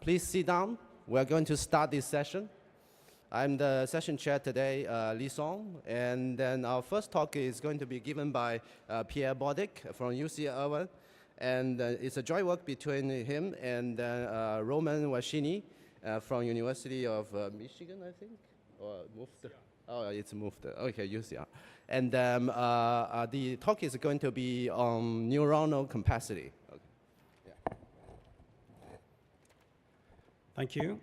Please sit down. We're going to start this session. I'm the session chair today, Li Song, and then our first talk is going to be given by Pierre Bodic from UC Irvine, and it's a joint work between him and Roman Washini from University of Michigan, I think, or moved. Oh, it's moved. Okay, UCR. And the talk is going to be on neuronal capacity. Okay. Yeah. Thank you.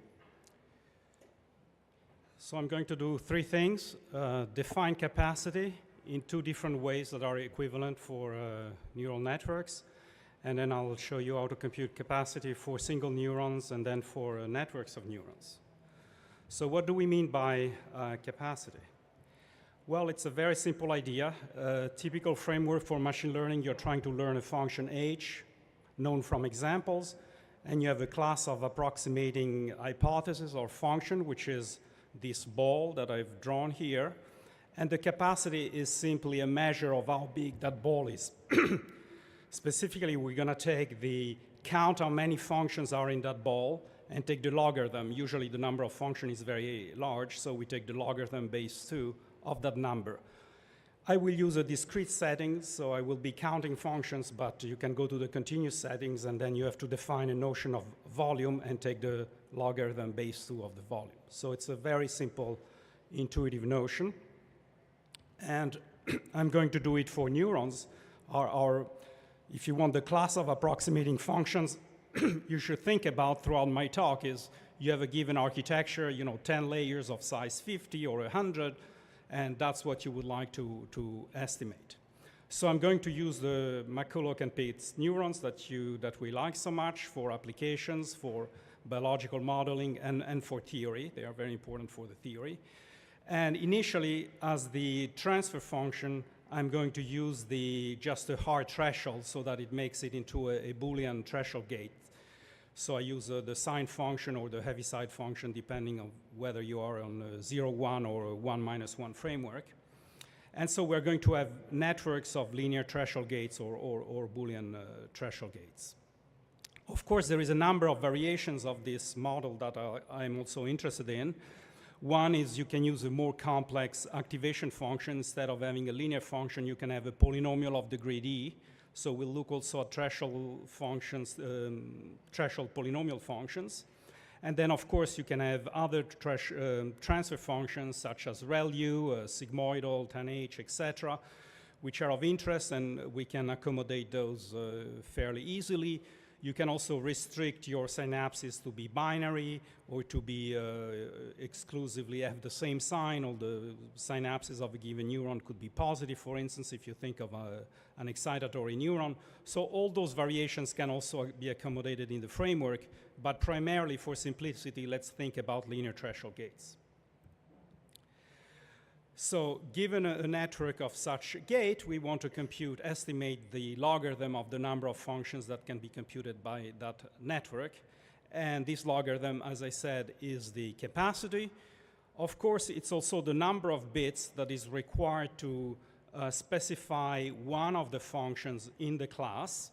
So I'm going to do three things. Define capacity in two different ways that are equivalent for neural networks. And then I'll show you how to compute capacity for single neurons and then for networks of neurons. So what do we mean by capacity? Well, it's a very simple idea. Typical framework for machine learning, you're trying to learn a function h, known from examples, and you have a class of approximating hypothesis or function, which is this ball that I've drawn here. And the capacity is simply a measure of how big that ball is. Specifically, we're going to take the count how many functions are in that ball and take the logarithm. Usually the number of functions is very large, so we take the logarithm base 2 of that number. I will use a discrete setting, so I will be counting functions, but you can go to the continuous settings, and then you have to define a notion of volume and take the logarithm base 2 of the volume. So it's a very simple, intuitive notion. And I'm going to do it for neurons. If you want the class of approximating functions, you should think about throughout my talk is you have a given architecture, 10 layers of size 50 or 100, and that's what you would like to estimate. So I'm going to use the McCulloch and Pitts neurons that we like so much for applications, for biological modeling, and for theory. They are very important for the theory. And initially, as the transfer function, I'm going to use just a hard threshold so that it makes it into a Boolean threshold gate. So I use the sine function or the Heaviside function, depending on whether you are on a 0, 1 or a 1 minus 1 framework. And so we're going to have networks of linear threshold gates or Boolean threshold gates. Of course, there is a number of variations of this model that I'm also interested in. One is you can use a more complex activation function. Instead of having a linear function, you can have a polynomial of degree d. So we'll look also at threshold functions, threshold polynomial functions. And then, of course, you can have other transfer functions such as ReLU, sigmoidal, tanh, etc., which are of interest, and we can accommodate those fairly easily. You can also restrict your synapses to be binary or to be exclusively have the same sign. All the synapses of a given neuron could be positive, for instance, if you think of an excitatory neuron. So all those variations can also be accommodated in the framework, but primarily for simplicity, let's think about linear threshold gates. So given a network of such gate, we want to estimate the logarithm of the number of functions that can be computed by that network. And this logarithm, as I said, is the capacity. Of course, it's also the number of bits that is required to specify one of the functions in the class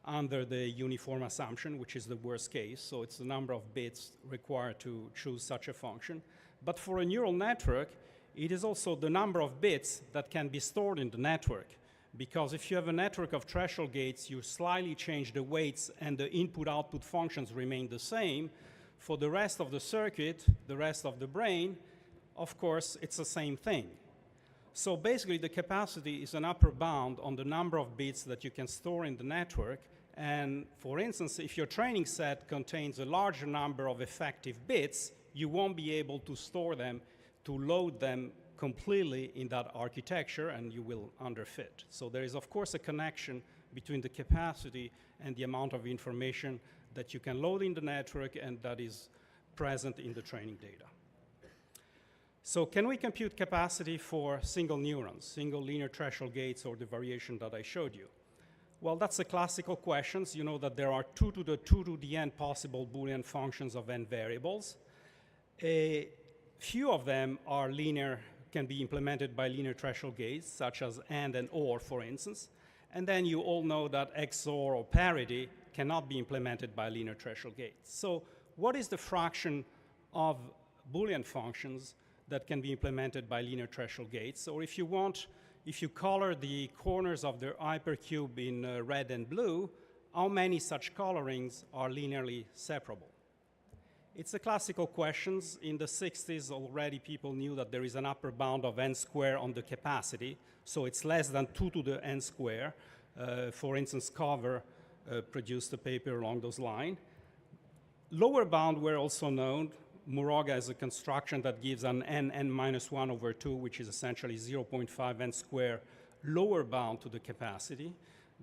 under the uniform assumption, which is the worst case. So it's the number of bits required to choose such a function. But for a neural network, it is also the number of bits that can be stored in the network. Because if you have a network of threshold gates, you slightly change the weights and the input-output functions remain the same. For the rest of the circuit, the rest of the brain, of course, it's the same thing. So basically, the capacity is an upper bound on the number of bits that you can store in the network. And for instance, if your training set contains a larger number of effective bits, you won't be able to store them, to load them completely in that architecture, and you will underfit. So there is, of course, a connection between the capacity and the amount of information that you can load in the network and that is present in the training data. So can we compute capacity for single neurons, single linear threshold gates, or the variation that I showed you? Well, that's a classical question. You know that there are 2 to the 2 to the n possible Boolean functions of n variables. A few of them are linear, can be implemented by linear threshold gates, such as AND and OR, for instance. And then you all know that XOR or parity cannot be implemented by linear threshold gates. So what is the fraction of Boolean functions that can be implemented by linear threshold gates? Or if you want, if you color the corners of the hypercube in red and blue, how many such colorings are linearly separable? It's a classical question. In the 60s, already people knew that there is an upper bound of n square on the capacity, so it's less than 2 to the n square. For instance, Cover produced a paper along those lines. Lower bound were also known. Muroga is a construction that gives an n minus 1 over 2, which is essentially 0.5 n square lower bound to the capacity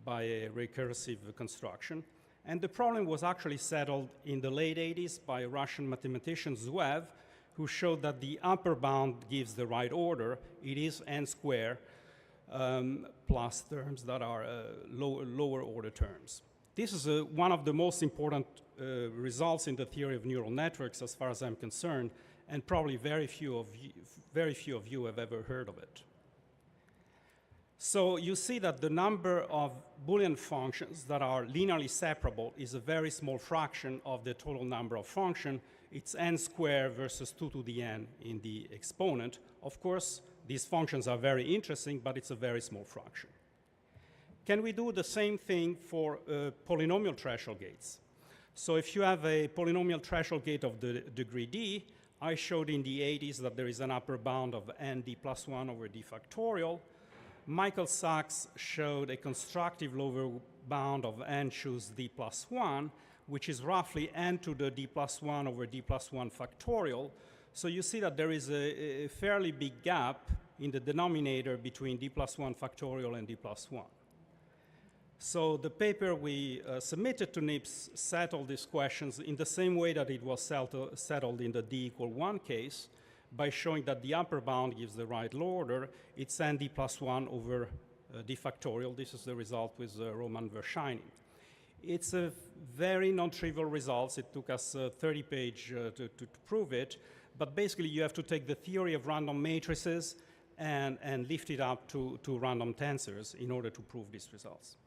by a recursive construction. And the problem was actually settled in the late 80s by a Russian mathematician, Zuev, who showed that the upper bound gives the right order. It is n square plus terms that are lower order terms. This is one of the most important results in the theory of neural networks as far as I'm concerned, and probably very few of you have ever heard of it. So you see that the number of Boolean functions that are linearly separable is a very small fraction of the total number of functions. It's n squared versus 2 to the n in the exponent. Of course, these functions are very interesting, but it's a very small fraction. Can we do the same thing for polynomial threshold gates? So if you have a polynomial threshold gate of the degree d, I showed in the 80s that there is an upper bound of n d plus 1 over d factorial. Michael Sachs showed a constructive lower bound of n choose d plus 1, which is roughly n to the d plus 1 over d plus 1 factorial. So you see that there is a fairly big gap in the denominator between d plus 1 factorial and d plus 1. So the paper we submitted to NeurIPS settled these questions in the same way that it was settled in the d equal 1 case, by showing that the upper bound gives the right order. It's n d plus 1 over d factorial. This is the result with Roman Verschaining. It's a very non-trivial result. It took us 30 pages to prove it. But basically, you have to take the theory of random matrices and lift it up to random tensors in order to prove these results.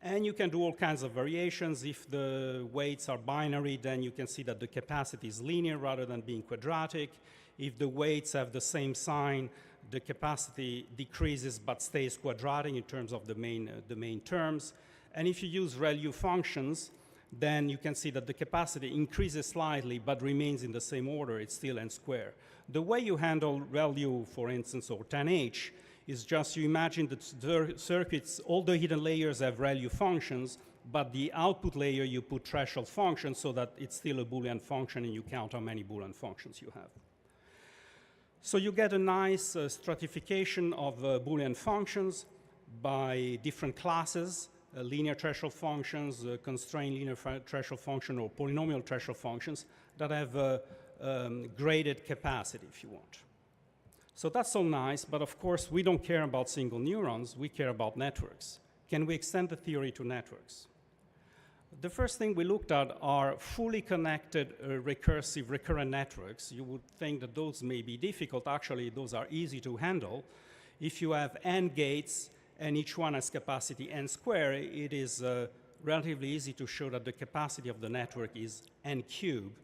And you can do all kinds of variations. If the weights are binary, then you can see that the capacity is linear rather than being quadratic. If the weights have the same sign, the capacity decreases but stays quadratic in terms of the main terms. And if you use ReLU functions, then you can see that the capacity increases slightly but remains in the same order. It's still n squared. The way you handle ReLU, for instance, or 10H, is just you imagine that the circuits, all the hidden layers have ReLU functions, but the output layer you put threshold functions so that it's still a Boolean function and you count how many Boolean functions you have. So you get a nice stratification of Boolean functions by different classes, linear threshold functions, constrained linear threshold function, or polynomial threshold functions that have graded capacity, if you want. So that's all nice, but of course we don't care about single neurons, we care about networks. Can we extend the theory to networks? The first thing we looked at are fully connected recursive recurrent networks. You would think that those may be difficult. Actually, those are easy to handle. If you have n gates and each one has capacity n squared, it is relatively easy to show that the capacity of the network is n cubed.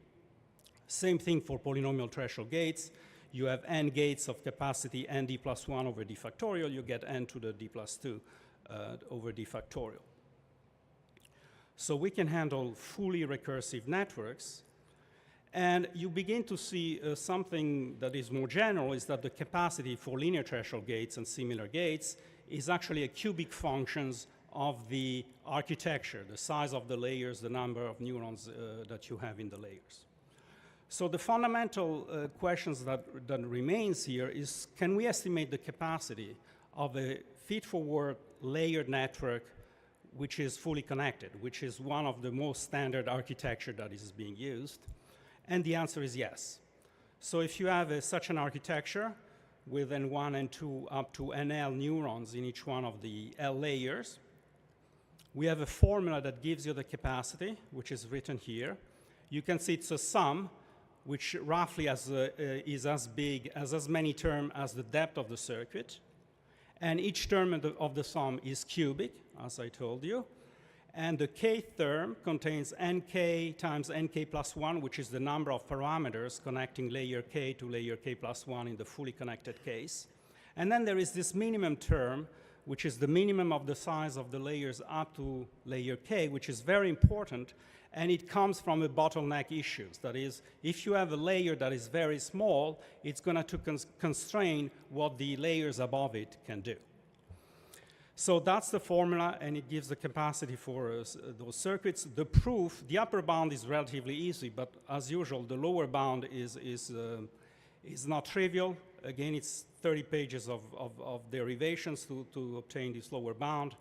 Same thing for polynomial threshold gates. You have n gates of capacity n d plus 1 over d factorial. You get n to the d plus 2 over d factorial. So we can handle fully recursive networks. And you begin to see something that is more general, is that the capacity for linear threshold gates and similar gates is actually a cubic functions of the architecture, the size of the layers, the number of neurons that you have in the layers. So the fundamental questions that remains here is, can we estimate the capacity of a feed-forward layered network which is fully connected, which is one of the most standard architecture that is being used? And the answer is yes. So if you have such an architecture with N1, N2, up to NL neurons in each one of the L layers, we have a formula that gives you the capacity, which is written here. You can see it's a sum, which roughly is as big as many terms as the depth of the circuit. And each term of the sum is cubic, as I told you. And the kth term contains nk times nk plus 1, which is the number of parameters connecting layer k to layer k plus 1 in the fully connected case. And then there is this minimum term, which is the minimum of the size of the layers up to layer k, which is very important, and it comes from a bottleneck issues. That is, if you have a layer that is very small, it's going to constrain what the layers above it can do. So that's the formula, and it gives the capacity for those circuits. The proof, the upper bound is relatively easy, but as usual, the lower bound is not trivial. Again, it's 30 pages of derivations to obtain this lower bound.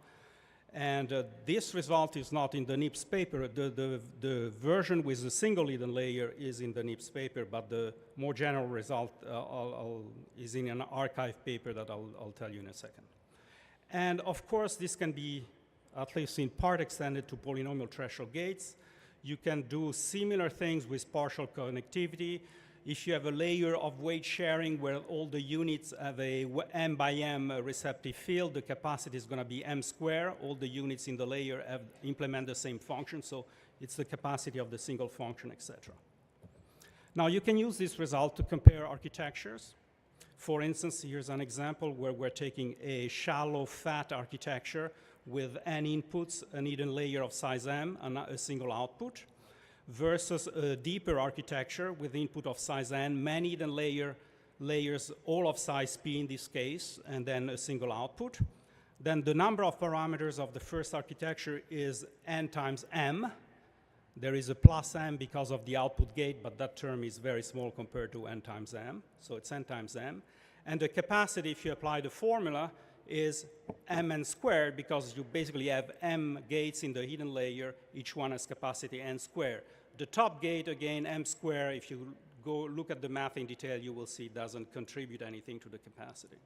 And this result is not in the NeurIPS paper. The version with the single hidden layer is in the NeurIPS paper, but the more general result is in an archive paper that I'll tell you in a second. And of course, this can be, at least in part, extended to polynomial threshold gates. You can do similar things with partial connectivity. If you have a layer of weight sharing where all the units have a m by m receptive field, the capacity is going to be m squared. All the units in the layer implement the same function, so it's the capacity of the single function, etc. Now, you can use this result to compare architectures. For instance, here's an example where we're taking a shallow fat architecture with n inputs, an hidden layer of size m, and a single output, versus a deeper architecture with input of size n, many hidden layers, all of size p in this case, and then a single output. Then the number of parameters of the first architecture is n times m. There is a plus m because of the output gate, but that term is very small compared to n times m, so it's n times m. And the capacity, if you apply the formula, is mn squared, because you basically have m gates in the hidden layer, each one has capacity n squared. The top gate, again, m squared, if you go look at the math in detail, you will see it doesn't contribute anything to the capacity.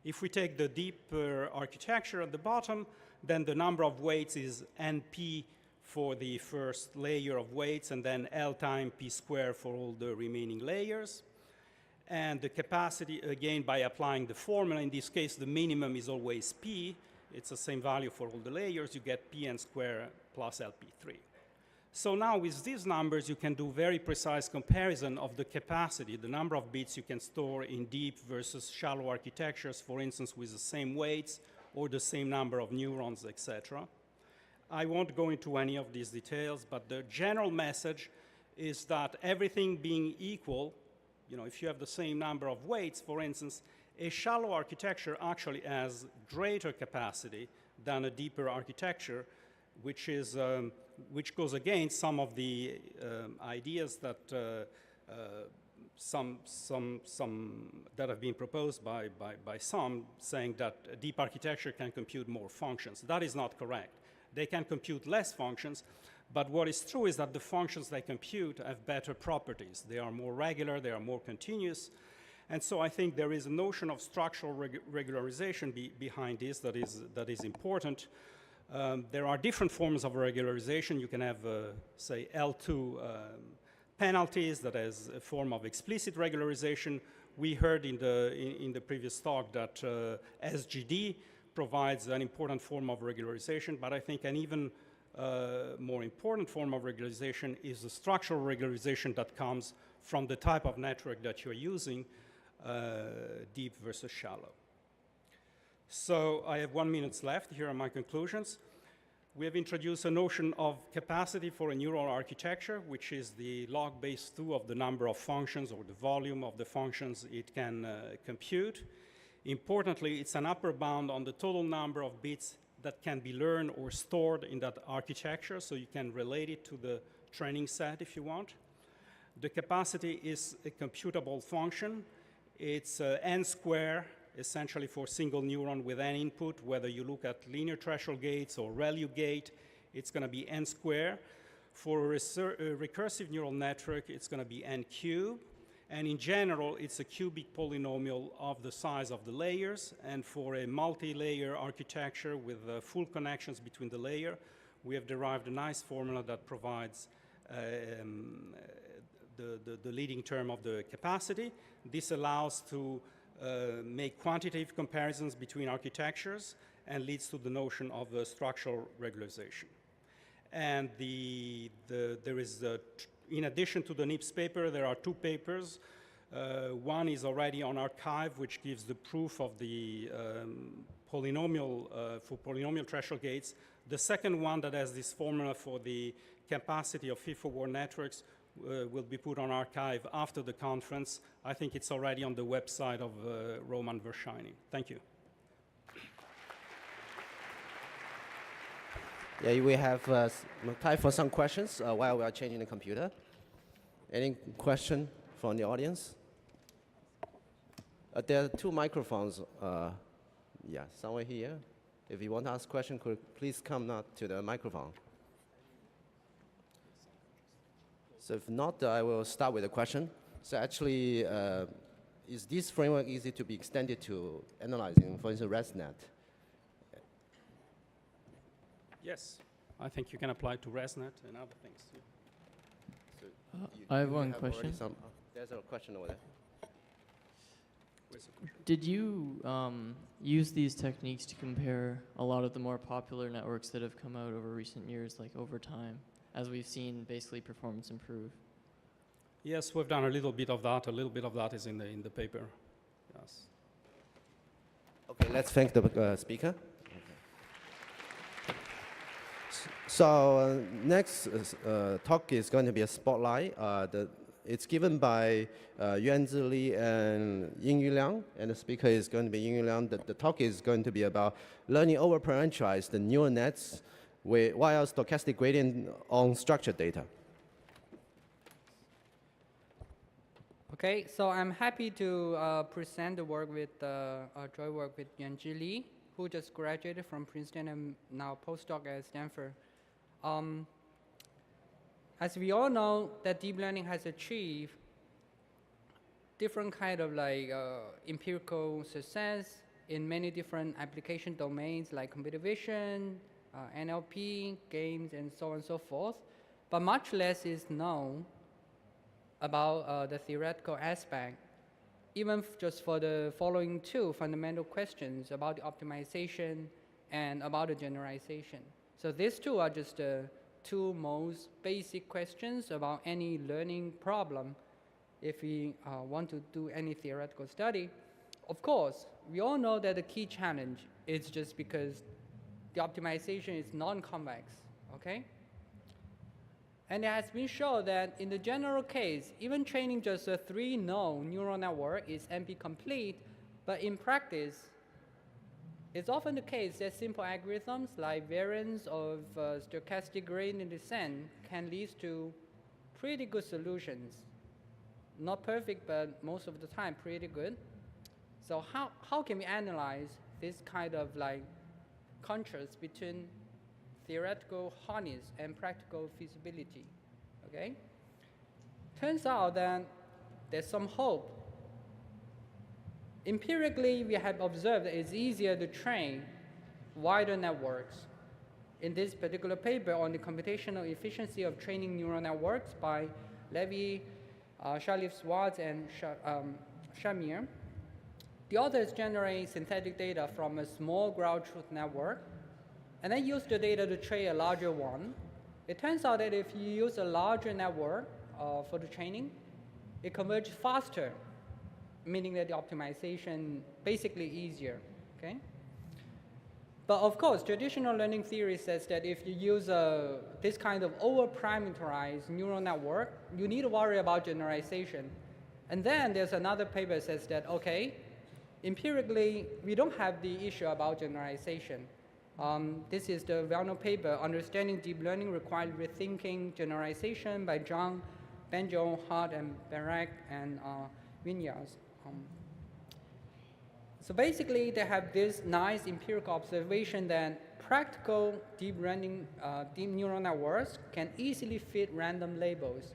If we take the deeper architecture at the bottom, then the number of weights is np for the first layer of weights, and then L times P squared for all the remaining layers. And the capacity, again, by applying the formula, in this case, the minimum is always P. It's the same value for all the layers. You get Pn squared plus LP3. So now with these numbers, you can do very precise comparison of the capacity, the number of bits you can store in deep versus shallow architectures, for instance, with the same weights or the same number of neurons, etc. I won't go into any of these details, but the general message is that everything being equal, you know, if you have the same number of weights, for instance, a shallow architecture actually has greater capacity than a deeper architecture, which goes against some of the ideas that that have been proposed by some, saying that a deep architecture can compute more functions. That is not correct. They can compute less functions, but what is true is that the functions they compute have better properties. They are more regular, they are more continuous, and so I think there is a notion of structural regularization behind this that is important. There are different forms of regularization. You can have, say, L2 penalties that is a form of explicit regularization. We heard in the previous talk that SGD provides an important form of regularization, but I think an even more important form of regularization is the structural regularization that comes from the type of network that you're using, deep versus shallow. So I have 1 minute left. Here are my conclusions. We have introduced a notion of capacity for a neural architecture, which is the log base 2 of the number of functions or the volume of the functions it can compute. Importantly, it's an upper bound on the total number of bits that can be learned or stored in that architecture, so you can relate it to the training set if you want. The capacity is a computable function. It's n squared, essentially for single neuron with n input. Whether you look at linear threshold gates or ReLU gate, it's going to be n squared. For a recursive neural network, it's going to be n cubed. And in general, it's a cubic polynomial of the size of the layers. And for a multi-layer architecture with full connections between the layer, we have derived a nice formula that provides the leading term of the capacity. This allows to make quantitative comparisons between architectures and leads to the notion of structural regularization. And there is, in addition to the NeurIPS paper, there are two papers. One is already on arXiv, which gives the proof of the polynomial, for polynomial threshold gates. The second one that has this formula for the capacity of feed-forward networks will be put on arXiv after the conference. I think it's already on the website of Roman Vershini. Thank you. Yeah, we have time for some questions while we are changing the computer. Any question from the audience? There are two microphones. Yeah, somewhere here. If you want to ask a question, please come up to the microphone. So if not, I will start with a question. So actually, is this framework easy to be extended to analyzing, for instance, ResNet? Yes, I think you can apply to ResNet and other things. Yeah. So I have one question. There's a question over there. Where's the question? Did you use these techniques to compare a lot of the more popular networks that have come out over recent years, like over time, as we've seen basically performance improve? Yes, we've done a little bit of that. A little bit of that is in the paper. Yes. Okay, let's thank the speaker. So next talk is going to be a spotlight. It's given by Yuanzi Li and Yingyu Liang, and the speaker is going to be Yingyu Liang. The talk is going to be about learning over-parameterized the neural nets via stochastic gradient on structured data. Okay, so I'm happy to present the work with joint work with Yuanzi Li, who just graduated from Princeton and now postdoc at Stanford. As we all know, that deep learning has achieved different kind of like empirical success in many different application domains like computer vision, NLP, games, and so on and so forth. But much less is known about the theoretical aspect, even just for the following two fundamental questions about the optimization and about the generalization. So these two are just the two most basic questions about any learning problem if we want to do any theoretical study. Of course, we all know that the key challenge is just because the optimization is non-convex, okay? And it has been shown that in the general case, even training just a 3-node neural network is NP complete, but in practice, it's often the case that simple algorithms like variance of stochastic gradient descent can lead to pretty good solutions. Not perfect, but most of the time pretty good. So how can we analyze this kind of like contrast between theoretical hardness and practical feasibility? Okay? Turns out that there's some hope. Empirically, we have observed that it's easier to train wider networks. In this particular paper on the computational efficiency of training neural networks by Levy, Shalif-Swartz, and Shamir, the authors generate synthetic data from a small ground truth network and then use the data to train a larger one. It turns out that if you use a larger network for the training, it converges faster, meaning that the optimization basically easier, okay? But of course, traditional learning theory says that if you use this kind of over-parameterized neural network, you need to worry about generalization. And then there's another paper that says that, okay, empirically, we don't have the issue about generalization. This is the well-known paper, Understanding Deep Learning Required Rethinking Generalization by Zhang, Benjo, Hart, and Barak, and Vinyas. So basically, they have this nice empirical observation that practical deep neural networks can easily fit random labels.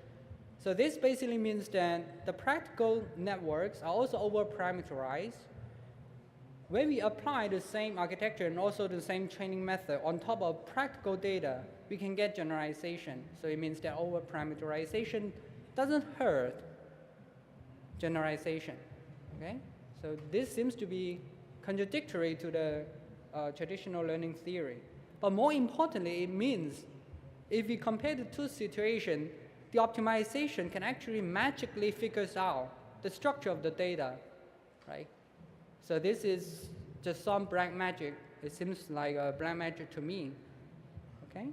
So this basically means that the practical networks are also over-parameterized. When we apply the same architecture and also the same training method on top of practical data, we can get generalization. So it means that over-parameterization doesn't hurt generalization, okay? So this seems to be contradictory to the traditional learning theory. But more importantly, it means If we compare the two situations, the optimization can actually magically figure out the structure of the data, right? So this is just some black magic. It seems like a black magic to me, okay?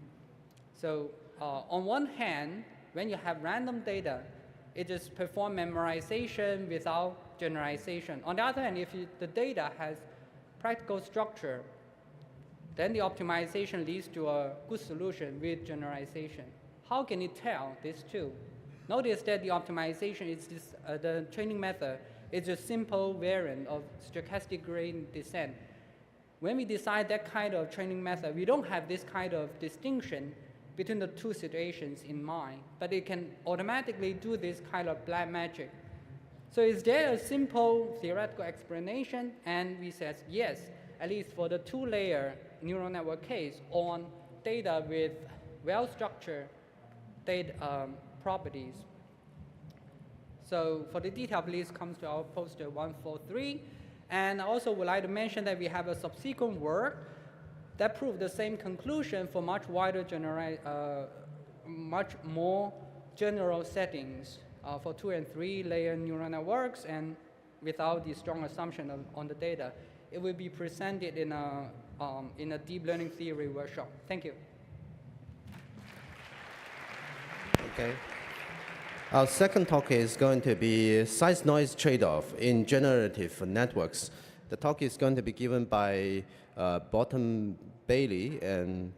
So on one hand, when you have random data, it just performs memorization without generalization. On the other hand, if the data has practical structure, then the optimization leads to a good solution with generalization. How can it tell these two? Notice that the optimization is this, the training method is a simple variant of stochastic gradient descent. When we decide that kind of training method, we don't have this kind of distinction between the two situations in mind, but it can automatically do this kind of black magic. So is there a simple theoretical explanation? And we said yes, at least for the two-layer neural network case on data with well-structured data properties. So for the detail, please come to our poster 143. And I also would like to mention that we have a subsequent work that proved the same conclusion for much wider much more general settings for 2 and 3 layer neural networks and without the strong assumption on the data. It will be presented in a deep learning theory workshop. Thank you. Okay. Our second talk is going to be size-noise trade-off in generative networks. The talk is going to be given by Bottom Bailey, and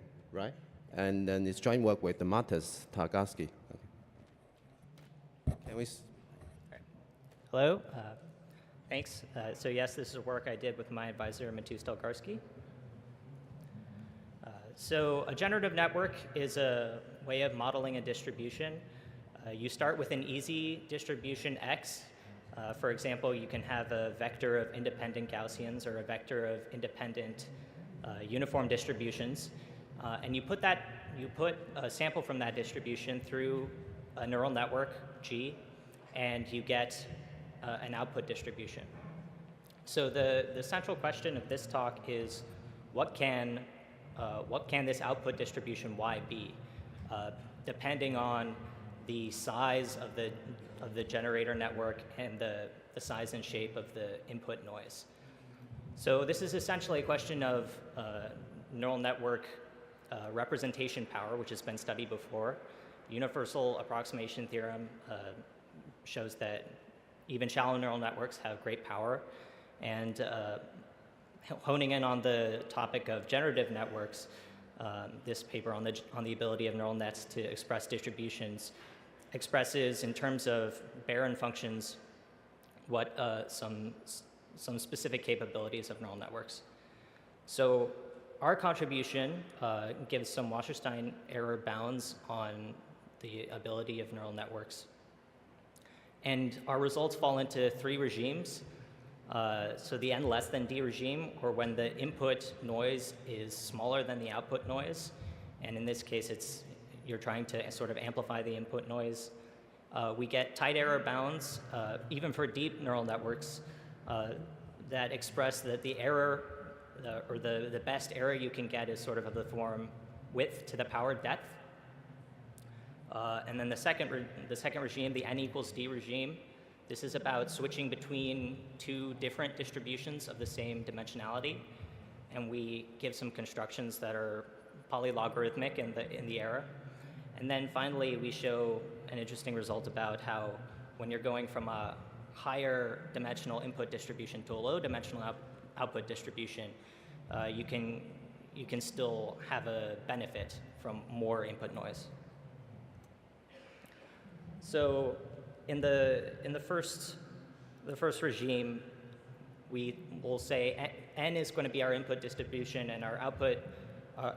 then it's joint work with Matas Targaski. Okay. Can we? Hello. Thanks. So yes, this is work I did with my advisor, Matus Targaski. So a generative network is a way of modeling a distribution. You start with an easy distribution X. For example, you can have a vector of independent Gaussians or a vector of independent uniform distributions, and you put a sample from that distribution through a neural network G, and you get an output distribution. So the central question of this talk is, what can this output distribution Y be, depending on the size of the generator network and the size and shape of the input noise. So this is essentially a question of neural network representation power, which has been studied before. Universal approximation theorem shows that even shallow neural networks have great power. And honing in on the topic of generative networks, this paper on the ability of neural nets to express distributions expresses in terms of barren functions what some specific capabilities of neural networks. So our contribution gives some Wasserstein error bounds on the ability of neural networks. And our results fall into 3 regimes. So the n less than d regime, or when the input noise is smaller than the output noise. And in this case, you're trying to sort of amplify the input noise. We get tight error bounds, even for deep neural networks, that express that the error, or the best error you can get is sort of the form width to the power depth. And then the second regime, the n equals d regime, this is about switching between 2 different distributions of the same dimensionality. And we give some constructions that are polylogarithmic in the error. And then finally, we show an interesting result about how when you're going from a higher dimensional input distribution to a low dimensional output distribution, you can still have a benefit from more input noise. So in the first regime, we will say n is going to be our input distribution, and our output,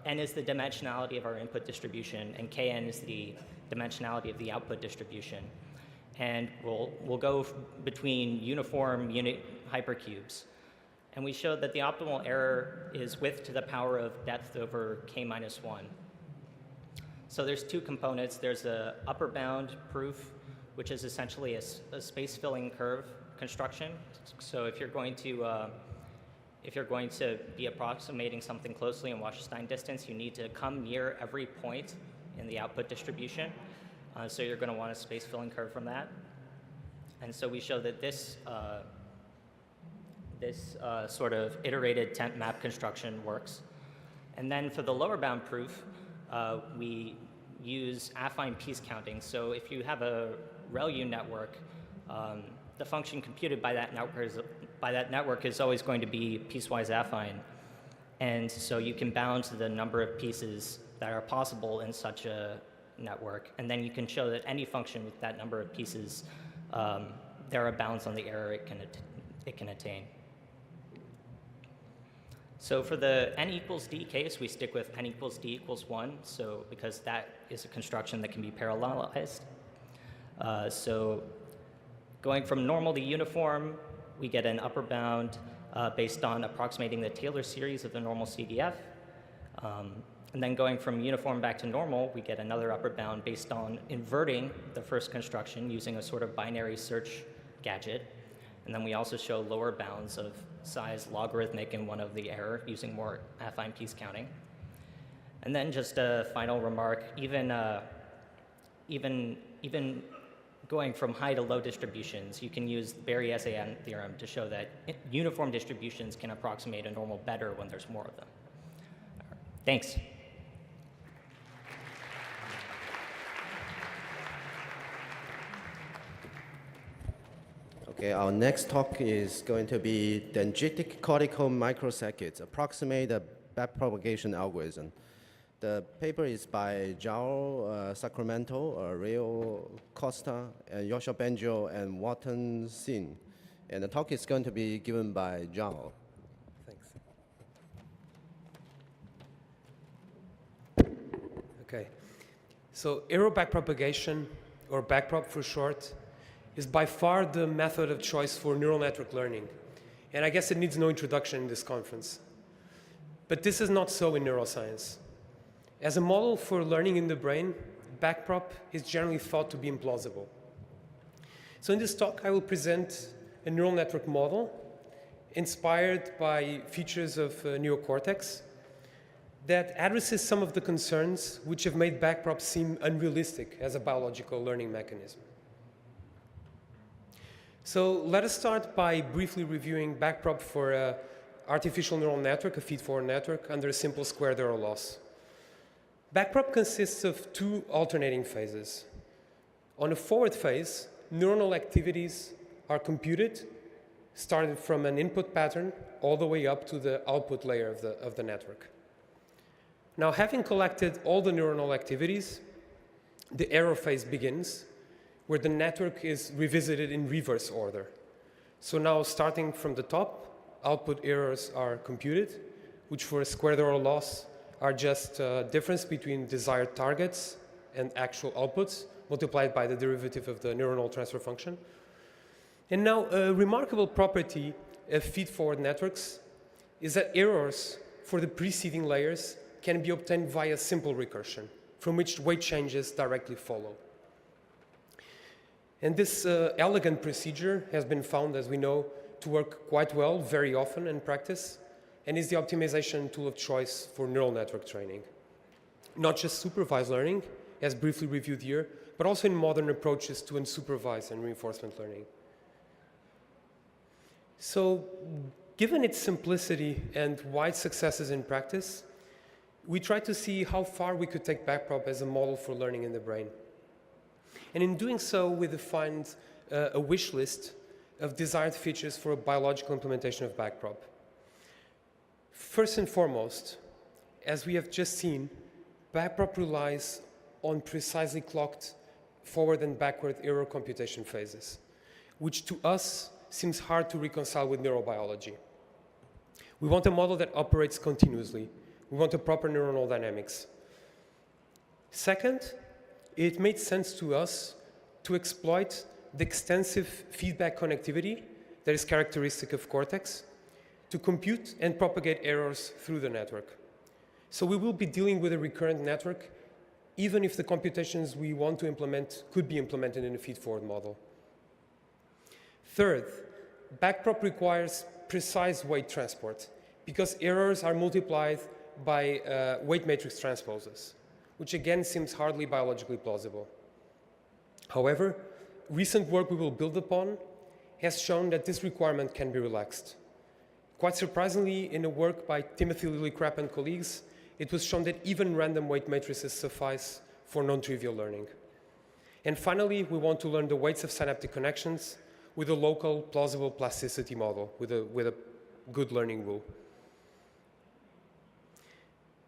n is the dimensionality of our input distribution, and kn is the dimensionality of the output distribution. And we'll go between uniform unit hypercubes. And we showed that the optimal error is width to the power of depth over k minus 1. So there's 2 components. There's a upper bound proof, which is essentially a space-filling curve construction. So if you're going to be approximating something closely in Wasserstein distance, you need to come near every point in the output distribution. So you're going to want a space filling curve from that. And so we show that this sort of iterated temp map construction works. And then for the lower bound proof, we use affine piece counting. So if you have a ReLU network, the function computed by that network is always going to be piecewise affine. And so you can bound the number of pieces that are possible in such a network. And then you can show that any function with that number of pieces, there are bounds on the error it can attain. So for the n equals d case, we stick with n equals d equals 1, so because that is a construction that can be parallelized. So going from normal to uniform, we get an upper bound based on approximating the Taylor series of the normal CDF. And then going from uniform back to normal, we get another upper bound based on inverting the first construction using a sort of binary search gadget. And then we also show lower bounds of size logarithmic in one of the error using more affine piece counting. And then just a final remark, even going from high to low distributions, you can use the Berry-SAN theorem to show that uniform distributions can approximate a normal better when there's more of them. Thanks. Okay, our next talk is going to be dendritic cortical microcircuits, approximate the backpropagation algorithm. The paper is by Zhao, Sacramento, Rio Costa, and Yoshua Benjo, and Watan Sin. And the talk is going to be given by Zhao. Thanks. Okay. So error backpropagation, or backprop for short, is by far the method of choice for neural network learning. And I guess it needs no introduction in this conference. But this is not so in neuroscience. As a model for learning in the brain, backprop is generally thought to be implausible. So in this talk, I will present a neural network model inspired by features of neocortex that addresses some of the concerns which have made backprop seem unrealistic as a biological learning mechanism. So let us start by briefly reviewing backprop for an artificial neural network, a feed-forward network, under a simple squared error loss. Backprop consists of two alternating phases. On a forward phase, neuronal activities are computed, starting from an input pattern all the way up to the output layer of the network. Now, having collected all the neuronal activities, the error phase begins, where the network is revisited in reverse order. So now, starting from the top, output errors are computed, which for a squared error loss are just difference between desired targets and actual outputs multiplied by the derivative of the neuronal transfer function. And now, a remarkable property of feed-forward networks is that errors for the preceding layers can be obtained via simple recursion, from which weight changes directly follow. And this elegant procedure has been found, as we know, to work quite well very often in practice, and is the optimization tool of choice for neural network training. Not just supervised learning, as briefly reviewed here, but also in modern approaches to unsupervised and reinforcement learning. So, given its simplicity and wide successes in practice, we tried to see how far we could take backprop as a model for learning in the brain. And in doing so, we defined a wish list of desired features for a biological implementation of backprop. First and foremost, as we have just seen, backprop relies on precisely clocked forward and backward error computation phases, which to us seems hard to reconcile with neurobiology. We want a model that operates continuously. We want a proper neuronal dynamics. Second, it made sense to us to exploit the extensive feedback connectivity that is characteristic of Cortex to compute and propagate errors through the network. So we will be dealing with a recurrent network, even if the computations we want to implement could be implemented in a feed-forward model. Third, backprop requires precise weight transport because errors are multiplied by weight matrix transposes, which again seems hardly biologically plausible. However, recent work we will build upon has shown that this requirement can be relaxed. Quite surprisingly, in a work by Timothy Lillicrap and colleagues, it was shown that even random weight matrices suffice for non-trivial learning. And finally, we want to learn the weights of synaptic connections with a local plausible plasticity model, with a good learning rule.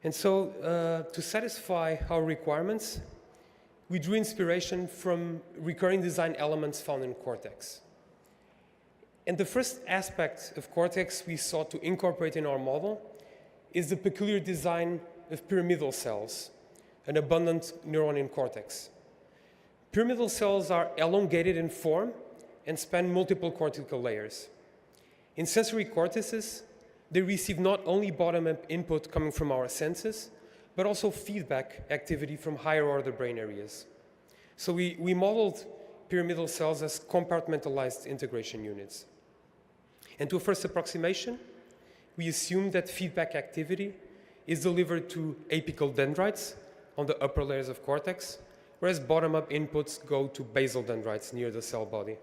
And so, to satisfy our requirements, we drew inspiration from recurring design elements found in Cortex. And the first aspect of Cortex we sought to incorporate in our model is the peculiar design of pyramidal cells, an abundant neuron in Cortex. Pyramidal cells are elongated in form and span multiple cortical layers. In sensory cortices, they receive not only bottom-up input coming from our senses, but also feedback activity from higher order brain areas. So we modeled pyramidal cells as compartmentalized integration units. And to a first approximation, we assumed that feedback activity is delivered to apical dendrites on the upper layers of cortex, whereas bottom-up inputs go to basal dendrites near the cell body.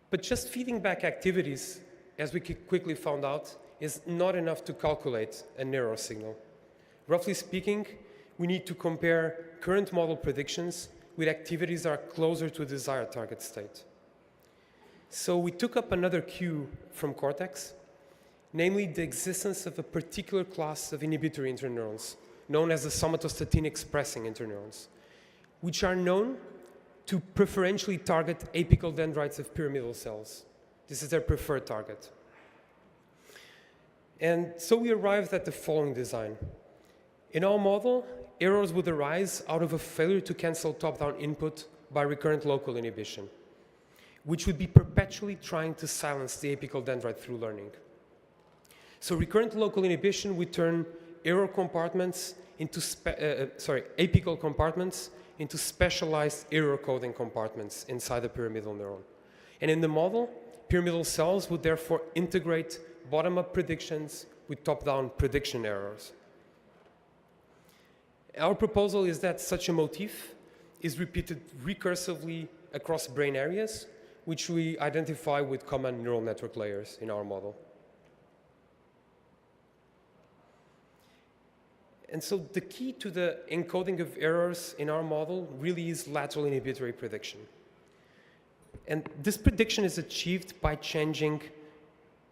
But just feeding back activities, as we quickly found out, is not enough to calculate a narrow signal. Roughly speaking, we need to compare current model predictions with activities that are closer to a desired target state. So we took up another cue from Cortex, namely the existence of a particular class of inhibitory interneurons, known as the somatostatin-expressing interneurons, which are known to preferentially target apical dendrites of pyramidal cells. This is their preferred target. And so we arrived at the following design. In our model, errors would arise out of a failure to cancel top-down input by recurrent local inhibition, which would be perpetually trying to silence the apical dendrite through learning. So recurrent local inhibition would turn error compartments into apical compartments into specialized error coding compartments inside the pyramidal neuron. And in the model, pyramidal cells would therefore integrate bottom-up predictions with top-down prediction errors. Our proposal is that such a motif is repeated recursively across brain areas, which we identify with common neural network layers in our model. And so the key to the encoding of errors in our model really is lateral inhibitory prediction. And this prediction is achieved by changing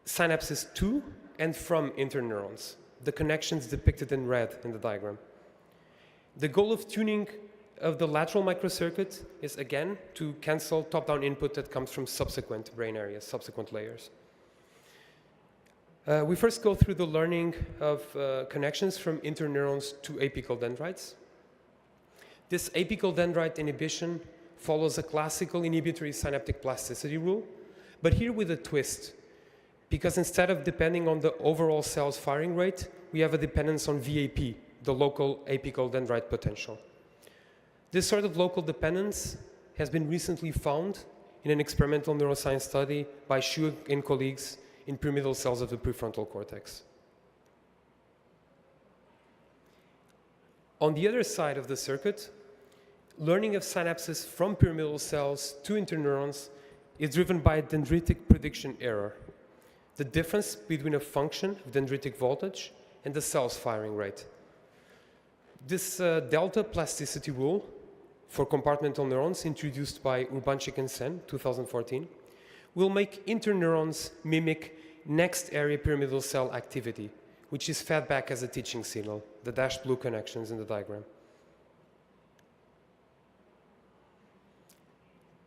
synapses to and from interneurons, the connections depicted in red in the diagram. The goal of tuning of the lateral microcircuit is, again, to cancel top-down input that comes from subsequent brain areas, subsequent layers. We first go through the learning of connections from interneurons to apical dendrites. This apical dendrite inhibition follows a classical inhibitory synaptic plasticity rule, but here with a twist, because instead of depending on the overall cell's firing rate, we have a dependence on VAP, the local apical dendrite potential. This sort of local dependence has been recently found in an experimental neuroscience study by Xu and colleagues in pyramidal cells of the prefrontal cortex. On the other side of the circuit, learning of synapses from pyramidal cells to interneurons is driven by a dendritic prediction error, the difference between a function of dendritic voltage and the cell's firing rate. This delta plasticity rule for compartmental neurons, introduced by Urbanchik and Sen, 2014, will make interneurons mimic next area pyramidal cell activity, which is fed back as a teaching signal, the dashed blue connections in the diagram.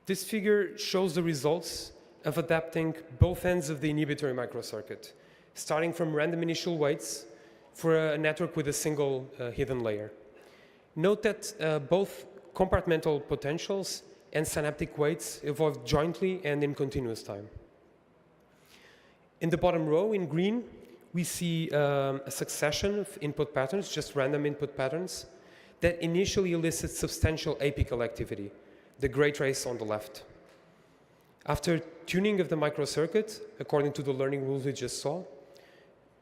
This figure shows the results of adapting both ends of the inhibitory microcircuit, starting from random initial weights for a network with a single hidden layer. Note that both compartmental potentials and synaptic weights evolve jointly and in continuous time. In the bottom row, in green, we see a succession of input patterns, just random input patterns, that initially elicit substantial apical activity, the gray trace on the left. After tuning of the microcircuit, according to the learning rules we just saw,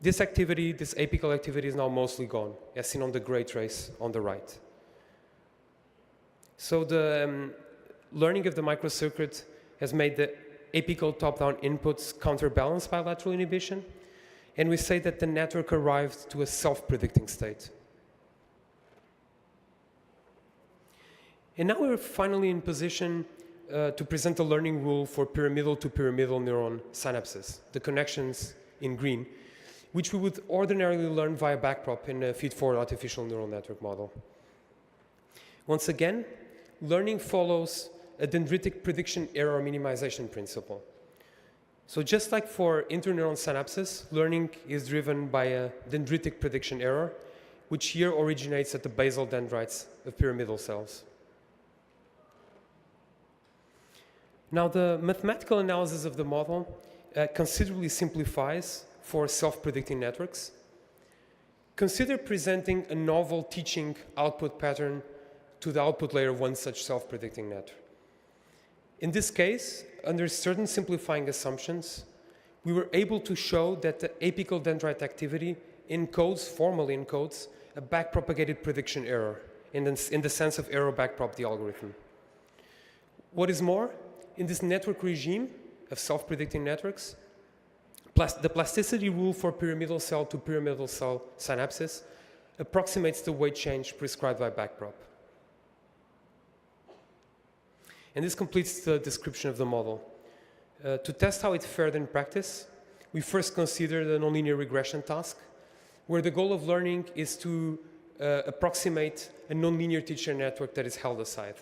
This activity, this apical activity, is now mostly gone, as seen on the gray trace on the right. So the learning of the microcircuit has made the apical top-down inputs counterbalance bilateral inhibition, and we say that the network arrived to a self-predicting state. And now we're finally in position to present a learning rule for pyramidal to pyramidal neuron synapses, the connections in green, which we would ordinarily learn via backprop in a feed-forward artificial neural network model. Once again, learning follows a dendritic prediction error minimization principle. So just like for interneuron synapses, learning is driven by a dendritic prediction error, which here originates at the basal dendrites of pyramidal cells. Now, the mathematical analysis of the model considerably simplifies for self-predicting networks. Consider presenting a novel teaching output pattern to the output layer of one such self-predicting network. In this case, under certain simplifying assumptions, we were able to show that the apical dendrite activity formally encodes a backpropagated prediction error in the sense of error backprop the algorithm. What is more, in this network regime of self-predicting networks, the plasticity rule for pyramidal cell to pyramidal cell synapses approximates the weight change prescribed by backprop. And this completes the description of the model. To test how it fared in practice, we first considered a nonlinear regression task, where the goal of learning is to approximate a nonlinear teacher network that is held aside.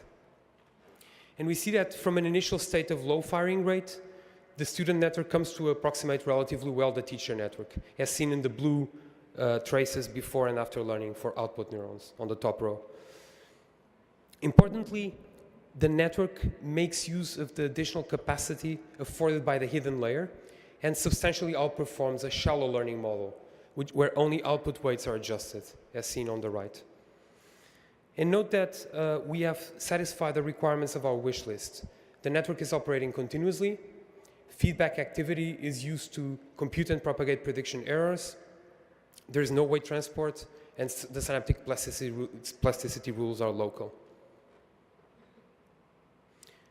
And we see that from an initial state of low firing rate, the student network comes to approximate relatively well the teacher network, as seen in the blue traces before and after learning for output neurons on the top row. Importantly, the network makes use of the additional capacity afforded by the hidden layer and substantially outperforms a shallow learning model, where only output weights are adjusted, as seen on the right. And note that we have satisfied the requirements of our wish list. The network is operating continuously. Feedback activity is used to compute and propagate prediction errors. There is no weight transport, and the synaptic plasticity rules are local.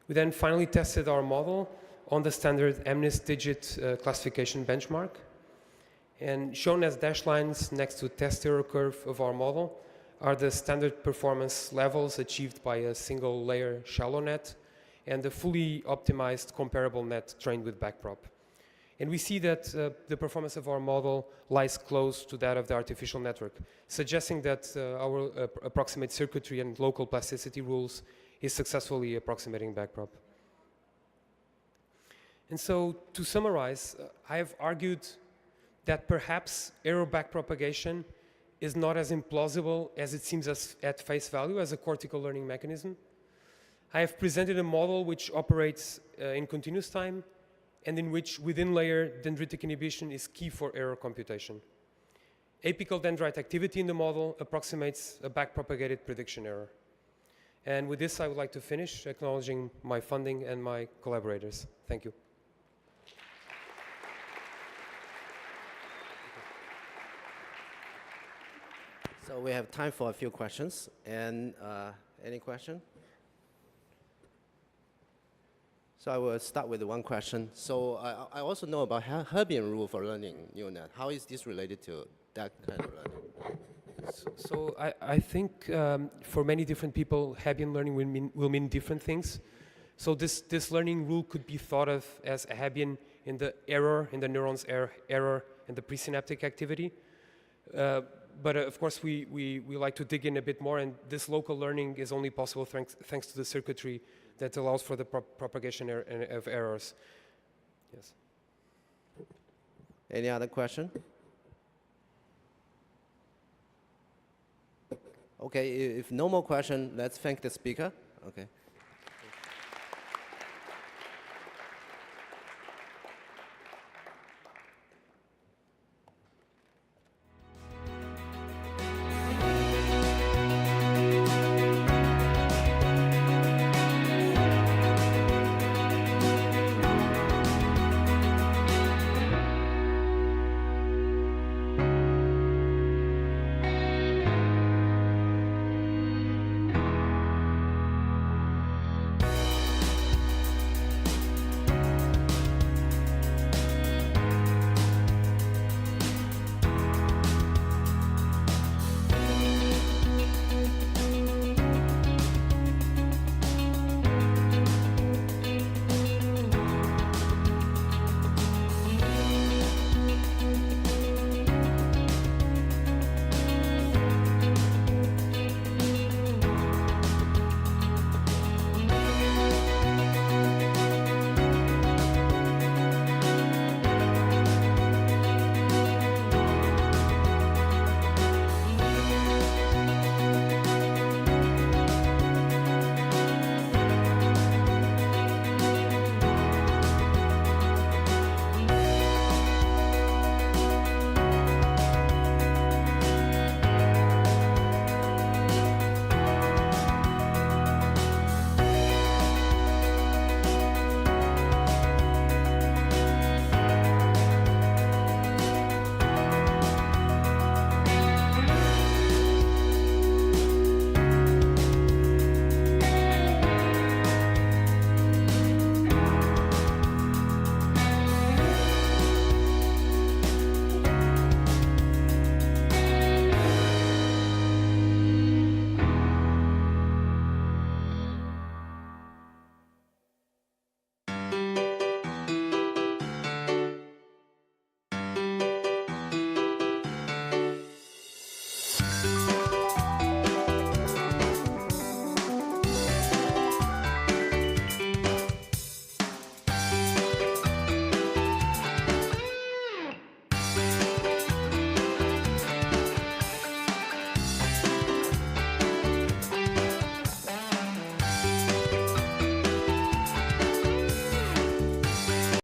We then finally tested our model on the standard MNIST digit classification benchmark. And shown as dashed lines next to test error curve of our model are the standard performance levels achieved by a single layer shallow net and a fully optimized comparable net trained with backprop. And we see that the performance of our model lies close to that of the artificial network, suggesting that our approximate circuitry and local plasticity rules is successfully approximating backprop. And so, to summarize, I have argued that perhaps error backpropagation is not as implausible as it seems at face value as a cortical learning mechanism. I have presented a model which operates in continuous time and in which within-layer dendritic inhibition is key for error computation. Apical dendrite activity in the model approximates a backpropagated prediction error. And with this, I would like to finish, acknowledging my funding and my collaborators. Thank you. So we have time for a few questions. And any question? So I will start with one question. So I also know about Hebbian rule for learning neural net. How is this related to that kind of learning? So I think for many different people, Hebbian learning will mean different things. So this learning rule could be thought of as a Hebbian in the neuron's error and the presynaptic activity. But of course, we like to dig in a bit more, and this local learning is only possible thanks to the circuitry that allows for the propagation of errors. Yes. Any other question? Okay, if no more question, let's thank the speaker. Okay.